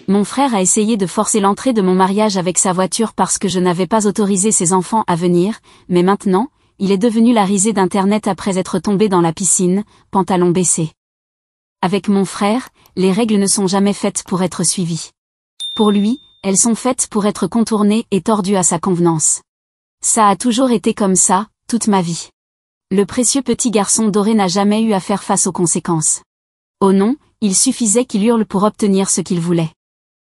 Mon frère a essayé de forcer l'entrée de mon mariage avec sa voiture parce que je n'avais pas autorisé ses enfants à venir, mais maintenant, il est devenu la risée d'Internet après être tombé dans la piscine, pantalon baissé. Avec mon frère, les règles ne sont jamais faites pour être suivies. Pour lui, elles sont faites pour être contournées et tordues à sa convenance. Ça a toujours été comme ça, toute ma vie. Le précieux petit garçon doré n'a jamais eu à faire face aux conséquences. Oh non, il suffisait qu'il hurle pour obtenir ce qu'il voulait.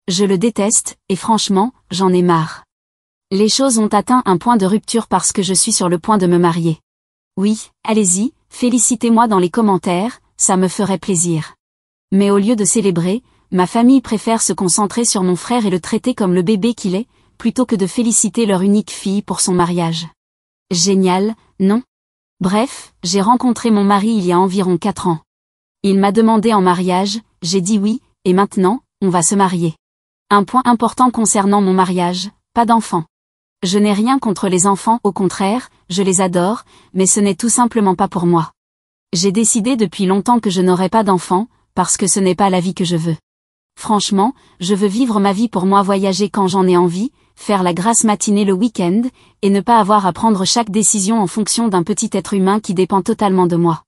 Je le déteste, et franchement, j'en ai marre. Les choses ont atteint un point de rupture parce que je suis sur le point de me marier. Oui, allez-y, félicitez-moi dans les commentaires, ça me ferait plaisir. Mais au lieu de célébrer, ma famille préfère se concentrer sur mon frère et le traiter comme le bébé qu'il est, plutôt que de féliciter leur unique fille pour son mariage. Génial, non? Bref, j'ai rencontré mon mari il y a environ 4 ans. Il m'a demandé en mariage, j'ai dit oui, et maintenant, on va se marier. Un point important concernant mon mariage, pas d'enfants. Je n'ai rien contre les enfants, au contraire, je les adore, mais ce n'est tout simplement pas pour moi. J'ai décidé depuis longtemps que je n'aurai pas d'enfants, parce que ce n'est pas la vie que je veux. Franchement, je veux vivre ma vie pour moi, voyager quand j'en ai envie, faire la grasse matinée le week-end, et ne pas avoir à prendre chaque décision en fonction d'un petit être humain qui dépend totalement de moi.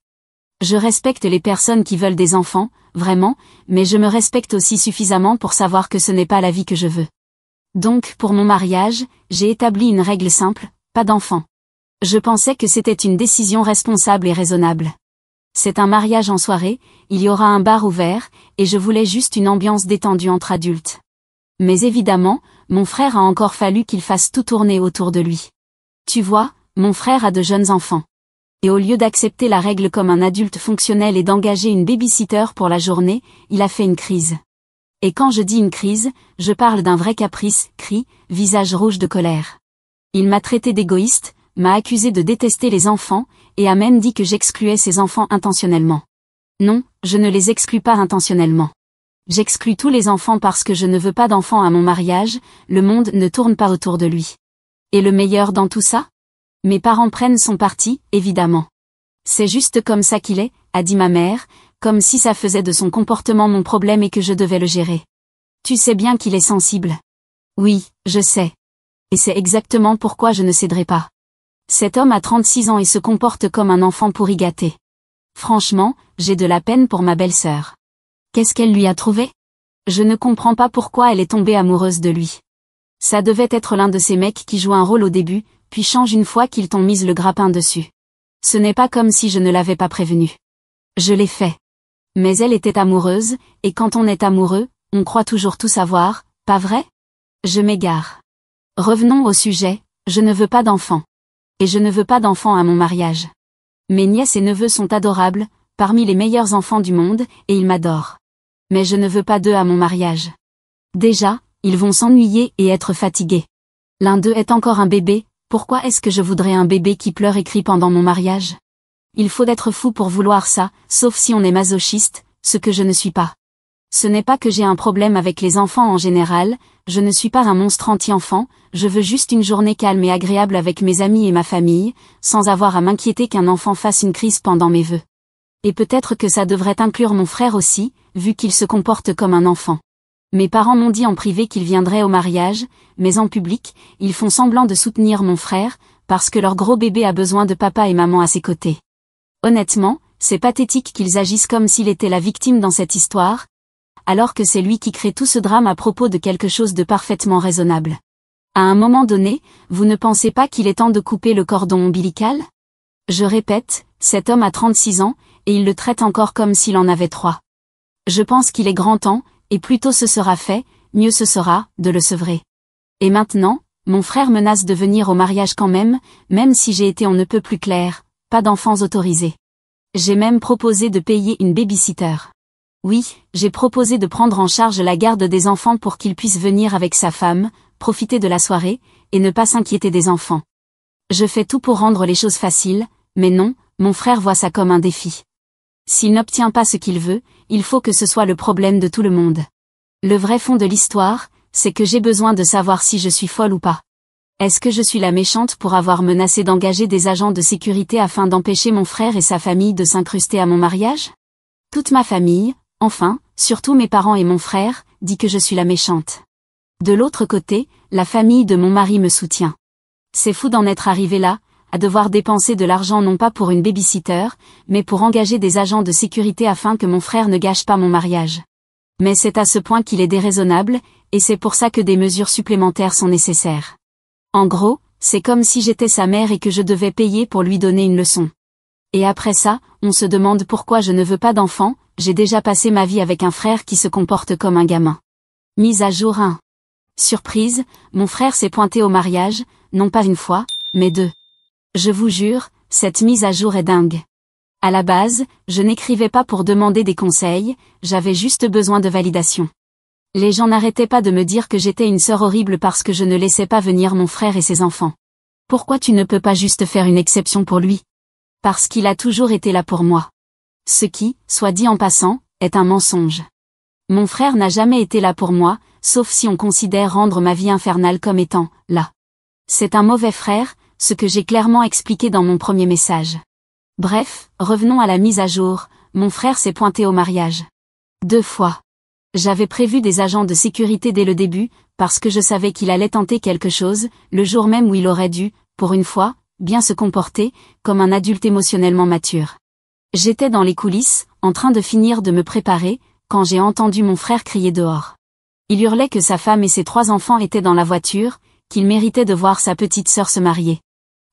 Je respecte les personnes qui veulent des enfants, vraiment, mais je me respecte aussi suffisamment pour savoir que ce n'est pas la vie que je veux. Donc, pour mon mariage, j'ai établi une règle simple, pas d'enfants. Je pensais que c'était une décision responsable et raisonnable. C'est un mariage en soirée, il y aura un bar ouvert, et je voulais juste une ambiance détendue entre adultes. Mais évidemment, mon frère a encore fallu qu'il fasse tout tourner autour de lui. Tu vois, mon frère a de jeunes enfants. Et au lieu d'accepter la règle comme un adulte fonctionnel et d'engager une baby-sitter pour la journée, il a fait une crise. Et quand je dis une crise, je parle d'un vrai caprice, cri, visage rouge de colère. Il m'a traité d'égoïste, m'a accusé de détester les enfants, et a même dit que j'excluais ses enfants intentionnellement. Non, je ne les exclus pas intentionnellement. J'exclus tous les enfants parce que je ne veux pas d'enfants à mon mariage, le monde ne tourne pas autour de lui. Et le meilleur dans tout ça? Mes parents prennent son parti, évidemment. C'est juste comme ça qu'il est, a dit ma mère, comme si ça faisait de son comportement mon problème et que je devais le gérer. Tu sais bien qu'il est sensible. Oui, je sais. Et c'est exactement pourquoi je ne céderai pas. Cet homme a 36 ans et se comporte comme un enfant pourri gâté. Franchement, j'ai de la peine pour ma belle-sœur. Qu'est-ce qu'elle lui a trouvé? Je ne comprends pas pourquoi elle est tombée amoureuse de lui. Ça devait être l'un de ces mecs qui jouent un rôle au début, puis changent une fois qu'ils t'ont mise le grappin dessus. Ce n'est pas comme si je ne l'avais pas prévenu. Je l'ai fait. Mais elle était amoureuse, et quand on est amoureux, on croit toujours tout savoir, pas vrai? Je m'égare. Revenons au sujet, je ne veux pas d'enfants. Et je ne veux pas d'enfants à mon mariage. Mes nièces et neveux sont adorables, parmi les meilleurs enfants du monde, et ils m'adorent. Mais je ne veux pas d'eux à mon mariage. Déjà, ils vont s'ennuyer et être fatigués. L'un d'eux est encore un bébé, pourquoi est-ce que je voudrais un bébé qui pleure et crie pendant mon mariage? Il faut être fou pour vouloir ça, sauf si on est masochiste, ce que je ne suis pas. Ce n'est pas que j'ai un problème avec les enfants en général, je ne suis pas un monstre anti-enfant, je veux juste une journée calme et agréable avec mes amis et ma famille, sans avoir à m'inquiéter qu'un enfant fasse une crise pendant mes vœux. Et peut-être que ça devrait inclure mon frère aussi, vu qu'il se comporte comme un enfant. Mes parents m'ont dit en privé qu'ils viendraient au mariage, mais en public, ils font semblant de soutenir mon frère, parce que leur gros bébé a besoin de papa et maman à ses côtés. Honnêtement, c'est pathétique qu'ils agissent comme s'il était la victime dans cette histoire, alors que c'est lui qui crée tout ce drame à propos de quelque chose de parfaitement raisonnable. À un moment donné, vous ne pensez pas qu'il est temps de couper le cordon ombilical? Je répète, cet homme a 36 ans, et il le traite encore comme s'il en avait 3. Je pense qu'il est grand temps, et plus tôt ce sera fait, mieux ce sera, de le sevrer. Et maintenant, mon frère menace de venir au mariage quand même si j'ai été on ne peut plus clair, pas d'enfants autorisés. J'ai même proposé de payer une baby-sitter. Oui, j'ai proposé de prendre en charge la garde des enfants pour qu'il puisse venir avec sa femme, profiter de la soirée, et ne pas s'inquiéter des enfants. Je fais tout pour rendre les choses faciles, mais non, mon frère voit ça comme un défi. S'il n'obtient pas ce qu'il veut, il faut que ce soit le problème de tout le monde. Le vrai fond de l'histoire, c'est que j'ai besoin de savoir si je suis folle ou pas. Est-ce que je suis la méchante pour avoir menacé d'engager des agents de sécurité afin d'empêcher mon frère et sa famille de s'incruster à mon mariage? Toute ma famille, enfin, surtout mes parents et mon frère, dit que je suis la méchante. De l'autre côté, la famille de mon mari me soutient. C'est fou d'en être arrivé là, à devoir dépenser de l'argent non pas pour une baby-sitter, mais pour engager des agents de sécurité afin que mon frère ne gâche pas mon mariage. Mais c'est à ce point qu'il est déraisonnable, et c'est pour ça que des mesures supplémentaires sont nécessaires. En gros, c'est comme si j'étais sa mère et que je devais payer pour lui donner une leçon. Et après ça, on se demande pourquoi je ne veux pas d'enfant, j'ai déjà passé ma vie avec un frère qui se comporte comme un gamin. Mise à jour 1. Surprise, mon frère s'est pointé au mariage, non pas une fois, mais 2. Je vous jure, cette mise à jour est dingue. À la base, je n'écrivais pas pour demander des conseils, j'avais juste besoin de validation. Les gens n'arrêtaient pas de me dire que j'étais une sœur horrible parce que je ne laissais pas venir mon frère et ses enfants. Pourquoi tu ne peux pas juste faire une exception pour lui? Parce qu'il a toujours été là pour moi. Ce qui, soit dit en passant, est un mensonge. Mon frère n'a jamais été là pour moi, sauf si on considère rendre ma vie infernale comme étant là. C'est un mauvais frère, ce que j'ai clairement expliqué dans mon premier message. Bref, revenons à la mise à jour, mon frère s'est pointé au mariage. 2 fois. J'avais prévu des agents de sécurité dès le début, parce que je savais qu'il allait tenter quelque chose, le jour même où il aurait dû, pour une fois, bien se comporter, comme un adulte émotionnellement mature. J'étais dans les coulisses, en train de finir de me préparer, quand j'ai entendu mon frère crier dehors. Il hurlait que sa femme et ses 3 enfants étaient dans la voiture, qu'il méritait de voir sa petite sœur se marier.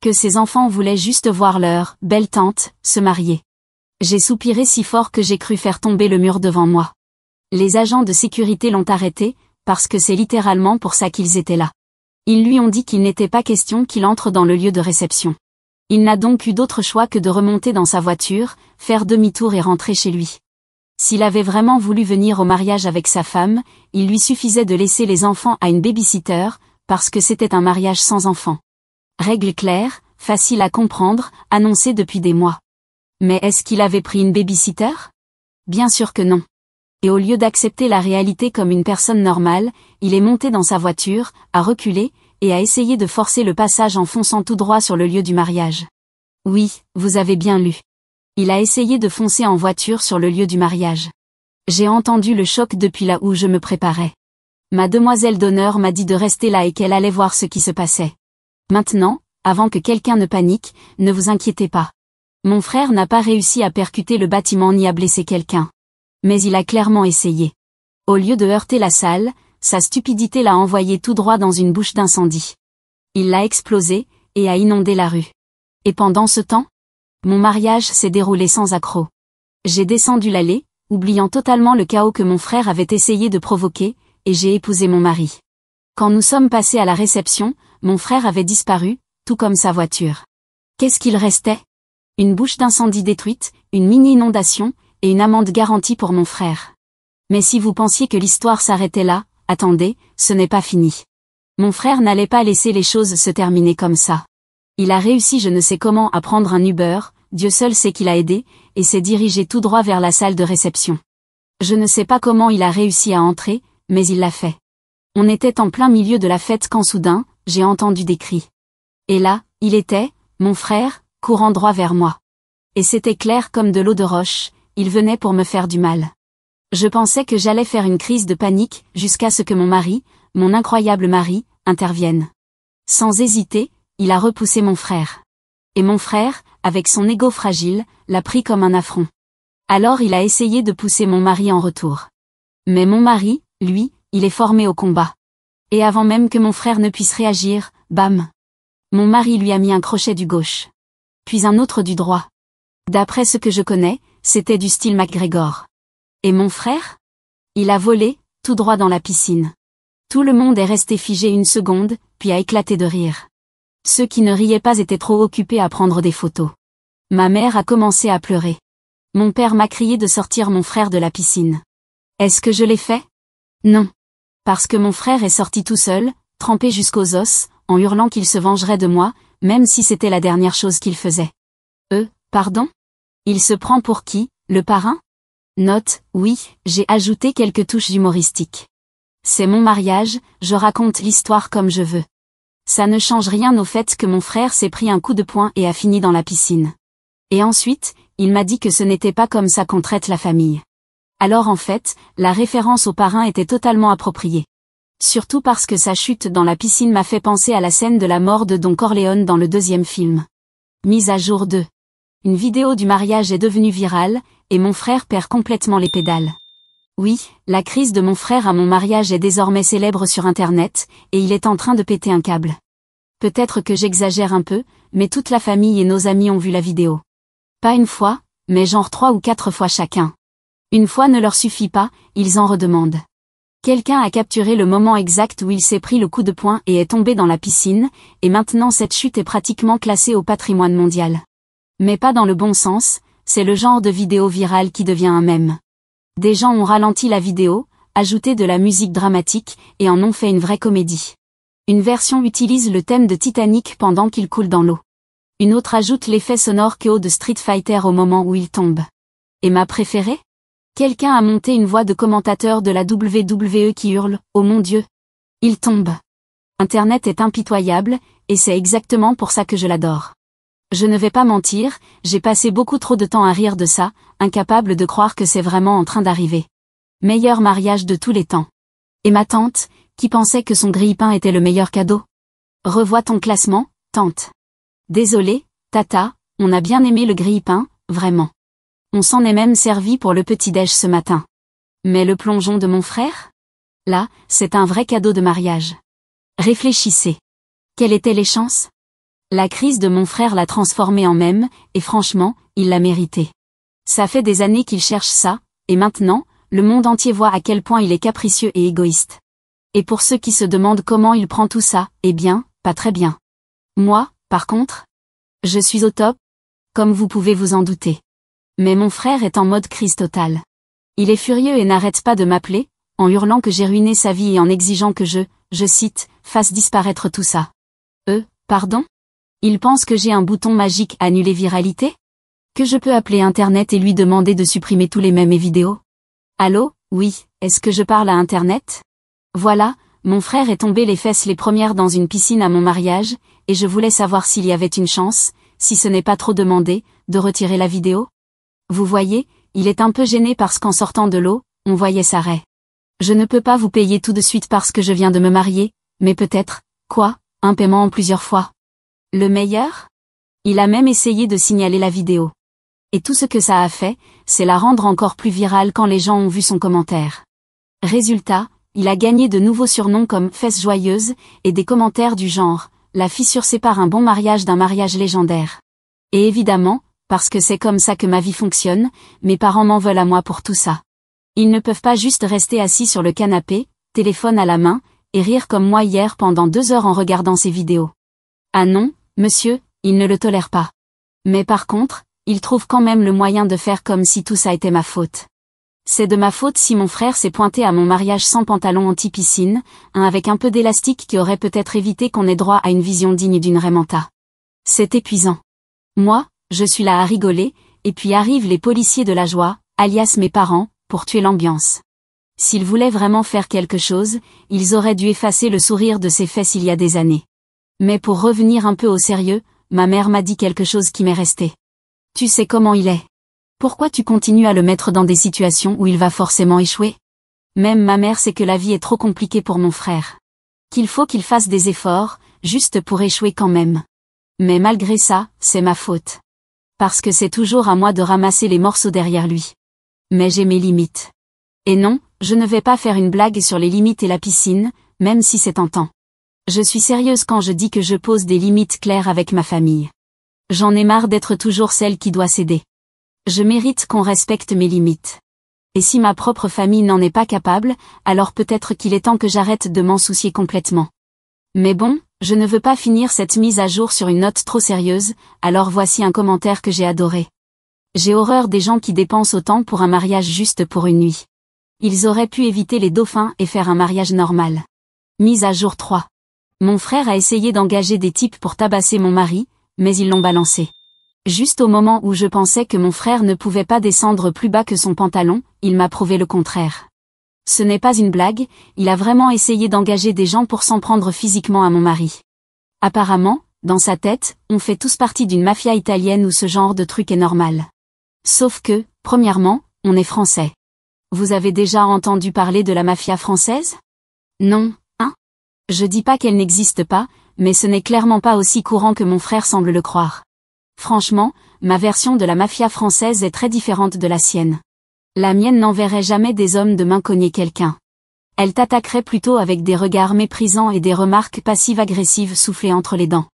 Que ses enfants voulaient juste voir leur belle tante se marier. J'ai soupiré si fort que j'ai cru faire tomber le mur devant moi. Les agents de sécurité l'ont arrêté, parce que c'est littéralement pour ça qu'ils étaient là. Ils lui ont dit qu'il n'était pas question qu'il entre dans le lieu de réception. Il n'a donc eu d'autre choix que de remonter dans sa voiture, faire demi-tour et rentrer chez lui. S'il avait vraiment voulu venir au mariage avec sa femme, il lui suffisait de laisser les enfants à une baby-sitter, parce que c'était un mariage sans enfants. Règle claire, facile à comprendre, annoncée depuis des mois. Mais est-ce qu'il avait pris une baby-sitter? Bien sûr que non. Et au lieu d'accepter la réalité comme une personne normale, il est monté dans sa voiture, a reculé, et a essayé de forcer le passage en fonçant tout droit sur le lieu du mariage. Oui, vous avez bien lu. Il a essayé de foncer en voiture sur le lieu du mariage. J'ai entendu le choc depuis là où je me préparais. Ma demoiselle d'honneur m'a dit de rester là et qu'elle allait voir ce qui se passait. Maintenant, avant que quelqu'un ne panique, ne vous inquiétez pas. Mon frère n'a pas réussi à percuter le bâtiment ni à blesser quelqu'un. Mais il a clairement essayé. Au lieu de heurter la salle, sa stupidité l'a envoyé tout droit dans une bouche d'incendie. Il l'a explosé, et a inondé la rue. Et pendant ce temps, mon mariage s'est déroulé sans accroc. J'ai descendu l'allée, oubliant totalement le chaos que mon frère avait essayé de provoquer, et j'ai épousé mon mari. Quand nous sommes passés à la réception, mon frère avait disparu, tout comme sa voiture. Qu'est-ce qu'il restait? Une bouche d'incendie détruite, une mini-inondation, et une amende garantie pour mon frère. Mais si vous pensiez que l'histoire s'arrêtait là, attendez, ce n'est pas fini. Mon frère n'allait pas laisser les choses se terminer comme ça. Il a réussi je ne sais comment à prendre un Uber, Dieu seul sait qu'il a aidé, et s'est dirigé tout droit vers la salle de réception. Je ne sais pas comment il a réussi à entrer, mais il l'a fait. On était en plein milieu de la fête quand soudain, j'ai entendu des cris. Et là, il était, mon frère, courant droit vers moi. Et c'était clair comme de l'eau de roche, il venait pour me faire du mal. Je pensais que j'allais faire une crise de panique, jusqu'à ce que mon mari, mon incroyable mari, intervienne. Sans hésiter, il a repoussé mon frère. Et mon frère, avec son ego fragile, l'a pris comme un affront. Alors il a essayé de pousser mon mari en retour. Mais mon mari, lui, il est formé au combat. Et avant même que mon frère ne puisse réagir, bam! Mon mari lui a mis un crochet du gauche. Puis un autre du droit. D'après ce que je connais, c'était du style McGregor. Et mon frère? Il a volé, tout droit dans la piscine. Tout le monde est resté figé une seconde, puis a éclaté de rire. Ceux qui ne riaient pas étaient trop occupés à prendre des photos. Ma mère a commencé à pleurer. Mon père m'a crié de sortir mon frère de la piscine. Est-ce que je l'ai fait? Non. Parce que mon frère est sorti tout seul, trempé jusqu'aux os, en hurlant qu'il se vengerait de moi, même si c'était la dernière chose qu'il faisait. Pardon? Il se prend pour qui, le parrain? Note, oui, j'ai ajouté quelques touches humoristiques. C'est mon mariage, je raconte l'histoire comme je veux. Ça ne change rien au fait que mon frère s'est pris un coup de poing et a fini dans la piscine. Et ensuite, il m'a dit que ce n'était pas comme ça qu'on traite la famille. Alors en fait, la référence au parrain était totalement appropriée. Surtout parce que sa chute dans la piscine m'a fait penser à la scène de la mort de Don Corleone dans le deuxième film. Mise à jour 2. Une vidéo du mariage est devenue virale, et mon frère perd complètement les pédales. Oui, la crise de mon frère à mon mariage est désormais célèbre sur Internet, et il est en train de péter un câble. Peut-être que j'exagère un peu, mais toute la famille et nos amis ont vu la vidéo. Pas une fois, mais genre 3 ou 4 fois chacun. Une fois ne leur suffit pas, ils en redemandent. Quelqu'un a capturé le moment exact où il s'est pris le coup de poing et est tombé dans la piscine, et maintenant cette chute est pratiquement classée au patrimoine mondial. Mais pas dans le bon sens, c'est le genre de vidéo virale qui devient un mème. Des gens ont ralenti la vidéo, ajouté de la musique dramatique, et en ont fait une vraie comédie. Une version utilise le thème de Titanic pendant qu'il coule dans l'eau. Une autre ajoute l'effet sonore KO de Street Fighter au moment où il tombe. Et ma préférée ? Quelqu'un a monté une voix de commentateur de la WWE qui hurle « Oh mon Dieu ! Il tombe !» Internet est impitoyable, et c'est exactement pour ça que je l'adore. Je ne vais pas mentir, j'ai passé beaucoup trop de temps à rire de ça, incapable de croire que c'est vraiment en train d'arriver. Meilleur mariage de tous les temps. Et ma tante, qui pensait que son grille-pain était le meilleur cadeau. Revois ton classement, tante. Désolée, tata, on a bien aimé le grille-pain, vraiment. On s'en est même servi pour le petit-déj ce matin. Mais le plongeon de mon frère ? Là, c'est un vrai cadeau de mariage. Réfléchissez. Quelles étaient les chances ? La crise de mon frère l'a transformé en mème, et franchement, il l'a mérité. Ça fait des années qu'il cherche ça, et maintenant, le monde entier voit à quel point il est capricieux et égoïste. Et pour ceux qui se demandent comment il prend tout ça, eh bien, pas très bien. Moi, par contre, je suis au top, comme vous pouvez vous en douter. Mais mon frère est en mode crise totale. Il est furieux et n'arrête pas de m'appeler, en hurlant que j'ai ruiné sa vie et en exigeant que je cite, fasse disparaître tout ça. Pardon ? Il pense que j'ai un bouton magique annuler viralité ? Que je peux appeler Internet et lui demander de supprimer tous les mèmes et vidéos ? Allô, oui, est-ce que je parle à Internet ? Voilà, mon frère est tombé les fesses les premières dans une piscine à mon mariage, et je voulais savoir s'il y avait une chance, si ce n'est pas trop demandé, de retirer la vidéo ? Vous voyez, il est un peu gêné parce qu'en sortant de l'eau, on voyait sa raie. Je ne peux pas vous payer tout de suite parce que je viens de me marier, mais peut-être, un paiement en plusieurs fois. Le meilleur ? Il a même essayé de signaler la vidéo. Et tout ce que ça a fait, c'est la rendre encore plus virale quand les gens ont vu son commentaire. Résultat, il a gagné de nouveaux surnoms comme « Fesses joyeuses » et des commentaires du genre « La fissure sépare un bon mariage d'un mariage légendaire ». Et évidemment, parce que c'est comme ça que ma vie fonctionne, mes parents m'en veulent à moi pour tout ça. Ils ne peuvent pas juste rester assis sur le canapé, téléphone à la main, et rire comme moi hier pendant 2 heures en regardant ces vidéos. Ah non, monsieur, ils ne le tolèrent pas. Mais par contre, ils trouvent quand même le moyen de faire comme si tout ça était ma faute. C'est de ma faute si mon frère s'est pointé à mon mariage sans pantalon anti-piscine, avec un peu d'élastique qui aurait peut-être évité qu'on ait droit à une vision digne d'une Rae Manta. C'est épuisant. Moi, je suis là à rigoler, et puis arrivent les policiers de la joie, alias mes parents, pour tuer l'ambiance. S'ils voulaient vraiment faire quelque chose, ils auraient dû effacer le sourire de ses fesses il y a des années. Mais pour revenir un peu au sérieux, ma mère m'a dit quelque chose qui m'est resté. Tu sais comment il est. Pourquoi tu continues à le mettre dans des situations où il va forcément échouer ? Même ma mère sait que la vie est trop compliquée pour mon frère. Qu'il faut qu'il fasse des efforts, juste pour échouer quand même. Mais malgré ça, c'est ma faute. Parce que c'est toujours à moi de ramasser les morceaux derrière lui. Mais j'ai mes limites. Et non, je ne vais pas faire une blague sur les limites et la piscine, même si c'est tentant. Je suis sérieuse quand je dis que je pose des limites claires avec ma famille. J'en ai marre d'être toujours celle qui doit céder. Je mérite qu'on respecte mes limites. Et si ma propre famille n'en est pas capable, alors peut-être qu'il est temps que j'arrête de m'en soucier complètement. Mais bon, je ne veux pas finir cette mise à jour sur une note trop sérieuse, alors voici un commentaire que j'ai adoré. J'ai horreur des gens qui dépensent autant pour un mariage juste pour une nuit. Ils auraient pu éviter les dauphins et faire un mariage normal. Mise à jour 3. Mon frère a essayé d'engager des types pour tabasser mon mari, mais ils l'ont balancé. Juste au moment où je pensais que mon frère ne pouvait pas descendre plus bas que son pantalon, il m'a prouvé le contraire. Ce n'est pas une blague, il a vraiment essayé d'engager des gens pour s'en prendre physiquement à mon mari. Apparemment, dans sa tête, on fait tous partie d'une mafia italienne où ce genre de truc est normal. Sauf que, premièrement, on est français. Vous avez déjà entendu parler de la mafia française? Non, hein? Je dis pas qu'elle n'existe pas, mais ce n'est clairement pas aussi courant que mon frère semble le croire. Franchement, ma version de la mafia française est très différente de la sienne. La mienne n'enverrait jamais des hommes de main cogner quelqu'un. Elle t'attaquerait plutôt avec des regards méprisants et des remarques passives-agressives soufflées entre les dents.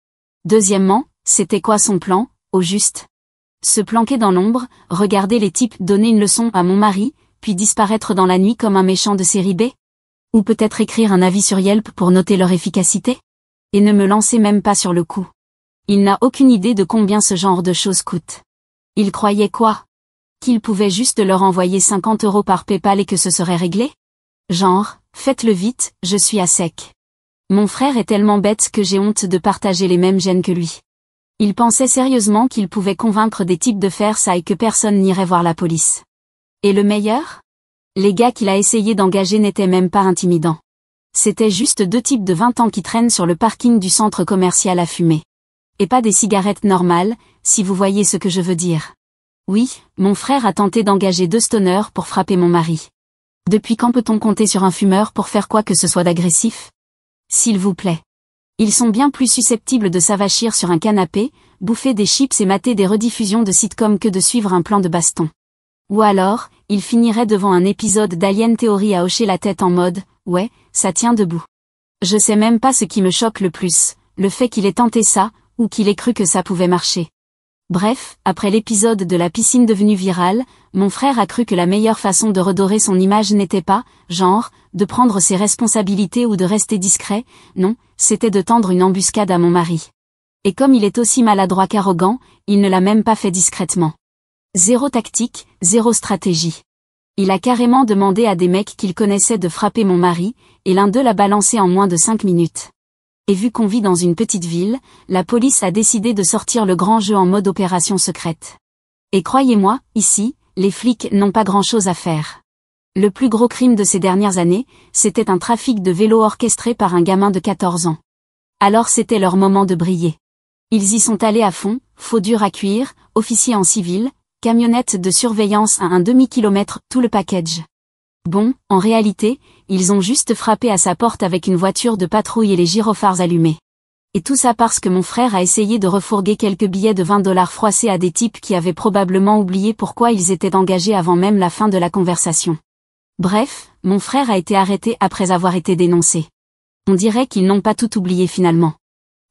Deuxièmement, c'était quoi son plan, au juste? Se planquer dans l'ombre, regarder les types donner une leçon à mon mari, puis disparaître dans la nuit comme un méchant de série B? Ou peut-être écrire un avis sur Yelp pour noter leur efficacité? Et ne me lancer même pas sur le coup. Il n'a aucune idée de combien ce genre de choses coûte. Il croyait quoi? Qu'il pouvait juste leur envoyer 50 € par PayPal et que ce serait réglé? Genre, faites-le vite, je suis à sec. Mon frère est tellement bête que j'ai honte de partager les mêmes gènes que lui. Il pensait sérieusement qu'il pouvait convaincre des types de faire ça et que personne n'irait voir la police. Et le meilleur? Les gars qu'il a essayé d'engager n'étaient même pas intimidants. C'était juste deux types de 20 ans qui traînent sur le parking du centre commercial à fumer. Et pas des cigarettes normales, si vous voyez ce que je veux dire. Oui, mon frère a tenté d'engager 2 stoners pour frapper mon mari. Depuis quand peut-on compter sur un fumeur pour faire quoi que ce soit d'agressif? S'il vous plaît. Ils sont bien plus susceptibles de s'avachir sur un canapé, bouffer des chips et mater des rediffusions de sitcoms que de suivre un plan de baston. Ou alors, ils finiraient devant un épisode d'Alien Theory à hocher la tête en mode « Ouais, ça tient debout ». Je sais même pas ce qui me choque le plus, le fait qu'il ait tenté ça, ou qu'il ait cru que ça pouvait marcher. Bref, après l'épisode de la piscine devenue virale, mon frère a cru que la meilleure façon de redorer son image n'était pas, genre, de prendre ses responsabilités ou de rester discret, non, c'était de tendre une embuscade à mon mari. Et comme il est aussi maladroit qu'arrogant, il ne l'a même pas fait discrètement. Zéro tactique, zéro stratégie. Il a carrément demandé à des mecs qu'il connaissait de frapper mon mari, et l'un d'eux l'a balancé en moins de 5 minutes. Et vu qu'on vit dans une petite ville, la police a décidé de sortir le grand jeu en mode opération secrète. Et croyez-moi, ici, les flics n'ont pas grand-chose à faire. Le plus gros crime de ces dernières années, c'était un trafic de vélos orchestré par un gamin de 14 ans. Alors c'était leur moment de briller. Ils y sont allés à fond, faux dur à cuire, officiers en civil, camionnette de surveillance à un demi-kilomètre, tout le package. Bon, en réalité, ils ont juste frappé à sa porte avec une voiture de patrouille et les gyrophares allumés. Et tout ça parce que mon frère a essayé de refourguer quelques billets de 20 $ froissés à des types qui avaient probablement oublié pourquoi ils étaient engagés avant même la fin de la conversation. Bref, mon frère a été arrêté après avoir été dénoncé. On dirait qu'ils n'ont pas tout oublié finalement.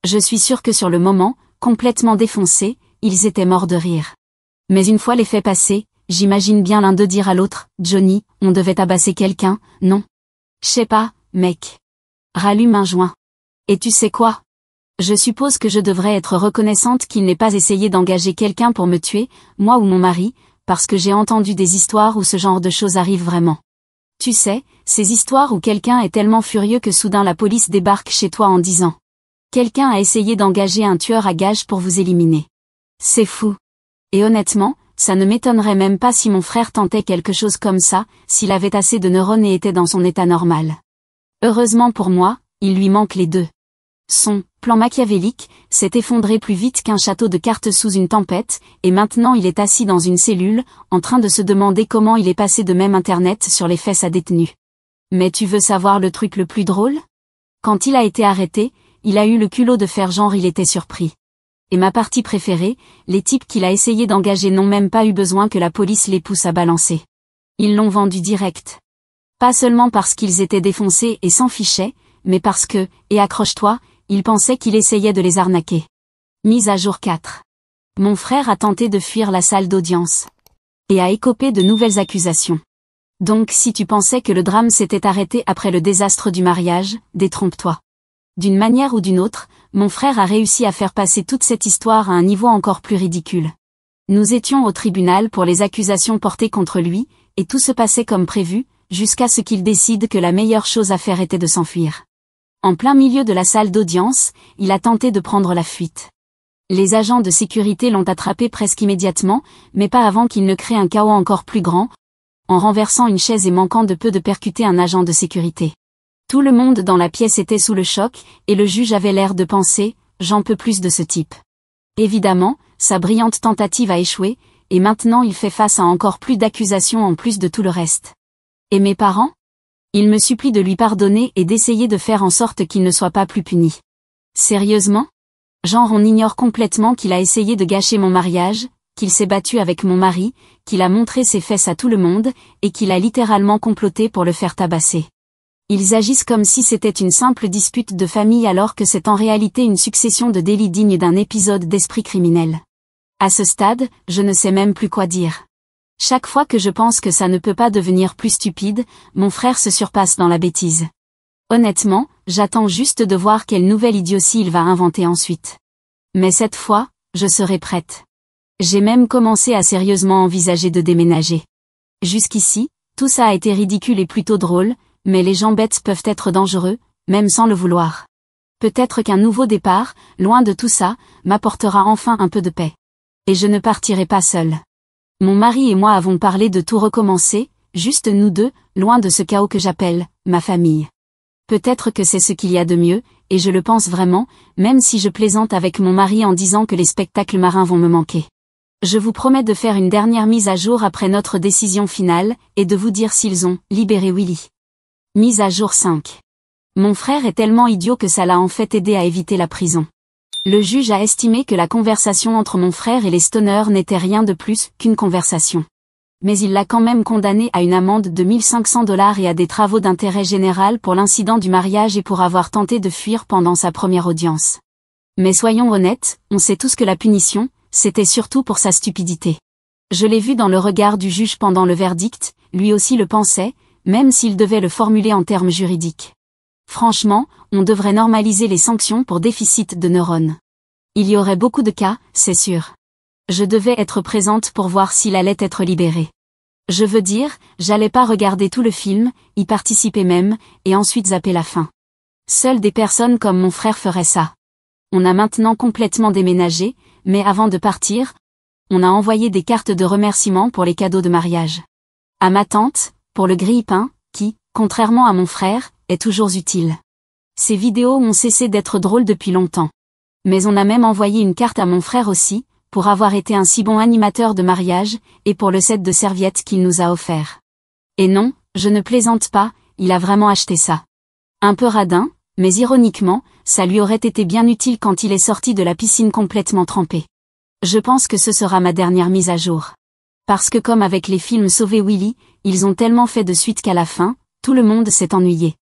Je suis sûre que sur le moment, complètement défoncés, ils étaient morts de rire. Mais une fois les faits passés, j'imagine bien l'un d'eux dire à l'autre, « Johnny, on devait tabasser quelqu'un, non? Je sais pas, mec. Rallume un joint. Et tu sais quoi? Je suppose que je devrais être reconnaissante qu'il n'ait pas essayé d'engager quelqu'un pour me tuer, moi ou mon mari, parce que j'ai entendu des histoires où ce genre de choses arrive vraiment. Tu sais, ces histoires où quelqu'un est tellement furieux que soudain la police débarque chez toi en disant « Quelqu'un a essayé d'engager un tueur à gages pour vous éliminer. » C'est fou. Et honnêtement, ça ne m'étonnerait même pas si mon frère tentait quelque chose comme ça, s'il avait assez de neurones et était dans son état normal. Heureusement pour moi, il lui manque les deux. Son plan machiavélique s'est effondré plus vite qu'un château de cartes sous une tempête, et maintenant il est assis dans une cellule, en train de se demander comment il est passé de même Internet sur les fesses à détenus. Mais tu veux savoir le truc le plus drôle? Quand il a été arrêté, il a eu le culot de faire genre il était surpris. Et ma partie préférée, les types qu'il a essayé d'engager n'ont même pas eu besoin que la police les pousse à balancer. Ils l'ont vendu direct. Pas seulement parce qu'ils étaient défoncés et s'en fichaient, mais parce que, et accroche-toi, ils pensaient qu'il essayait de les arnaquer. Mise à jour 4. Mon frère a tenté de fuir la salle d'audience. Et a écopé de nouvelles accusations. Donc si tu pensais que le drame s'était arrêté après le désastre du mariage, détrompe-toi. D'une manière ou d'une autre, mon frère a réussi à faire passer toute cette histoire à un niveau encore plus ridicule. Nous étions au tribunal pour les accusations portées contre lui, et tout se passait comme prévu, jusqu'à ce qu'il décide que la meilleure chose à faire était de s'enfuir. En plein milieu de la salle d'audience, il a tenté de prendre la fuite. Les agents de sécurité l'ont attrapé presque immédiatement, mais pas avant qu'il ne crée un chaos encore plus grand, en renversant une chaise et manquant de peu de percuter un agent de sécurité. Tout le monde dans la pièce était sous le choc, et le juge avait l'air de penser « j'en peux plus de ce type ». Évidemment, sa brillante tentative a échoué, et maintenant il fait face à encore plus d'accusations en plus de tout le reste. Et mes parents? Il me supplie de lui pardonner et d'essayer de faire en sorte qu'il ne soit pas plus puni. Sérieusement? Genre on ignore complètement qu'il a essayé de gâcher mon mariage, qu'il s'est battu avec mon mari, qu'il a montré ses fesses à tout le monde, et qu'il a littéralement comploté pour le faire tabasser. Ils agissent comme si c'était une simple dispute de famille alors que c'est en réalité une succession de délits dignes d'un épisode d'esprit criminel. À ce stade, je ne sais même plus quoi dire. Chaque fois que je pense que ça ne peut pas devenir plus stupide, mon frère se surpasse dans la bêtise. Honnêtement, j'attends juste de voir quelle nouvelle idiotie il va inventer ensuite. Mais cette fois, je serai prête. J'ai même commencé à sérieusement envisager de déménager. Jusqu'ici, tout ça a été ridicule et plutôt drôle, mais les gens bêtes peuvent être dangereux, même sans le vouloir. Peut-être qu'un nouveau départ, loin de tout ça, m'apportera enfin un peu de paix. Et je ne partirai pas seule. Mon mari et moi avons parlé de tout recommencer, juste nous deux, loin de ce chaos que j'appelle ma famille. Peut-être que c'est ce qu'il y a de mieux, et je le pense vraiment, même si je plaisante avec mon mari en disant que les spectacles marins vont me manquer. Je vous promets de faire une dernière mise à jour après notre décision finale, et de vous dire s'ils ont libéré Willy. Mise à jour 5. Mon frère est tellement idiot que ça l'a en fait aidé à éviter la prison. Le juge a estimé que la conversation entre mon frère et les stoners n'était rien de plus qu'une conversation. Mais il l'a quand même condamné à une amende de 1 500 $ et à des travaux d'intérêt général pour l'incident du mariage et pour avoir tenté de fuir pendant sa première audience. Mais soyons honnêtes, on sait tous que la punition, c'était surtout pour sa stupidité. Je l'ai vu dans le regard du juge pendant le verdict, lui aussi le pensait, même s'il devait le formuler en termes juridiques. Franchement, on devrait normaliser les sanctions pour déficit de neurones. Il y aurait beaucoup de cas, c'est sûr. Je devais être présente pour voir s'il allait être libéré. Je veux dire, j'allais pas regarder tout le film, y participer même, et ensuite zapper la fin. Seules des personnes comme mon frère feraient ça. On a maintenant complètement déménagé, mais avant de partir, on a envoyé des cartes de remerciement pour les cadeaux de mariage. À ma tante, pour le grille-pain, qui, contrairement à mon frère, est toujours utile. Ces vidéos ont cessé d'être drôles depuis longtemps. Mais on a même envoyé une carte à mon frère aussi, pour avoir été un si bon animateur de mariage, et pour le set de serviettes qu'il nous a offert. Et non, je ne plaisante pas, il a vraiment acheté ça. Un peu radin, mais ironiquement, ça lui aurait été bien utile quand il est sorti de la piscine complètement trempé. Je pense que ce sera ma dernière mise à jour. Parce que comme avec les films Sauver Willy, ils ont tellement fait de suite qu'à la fin, tout le monde s'est ennuyé.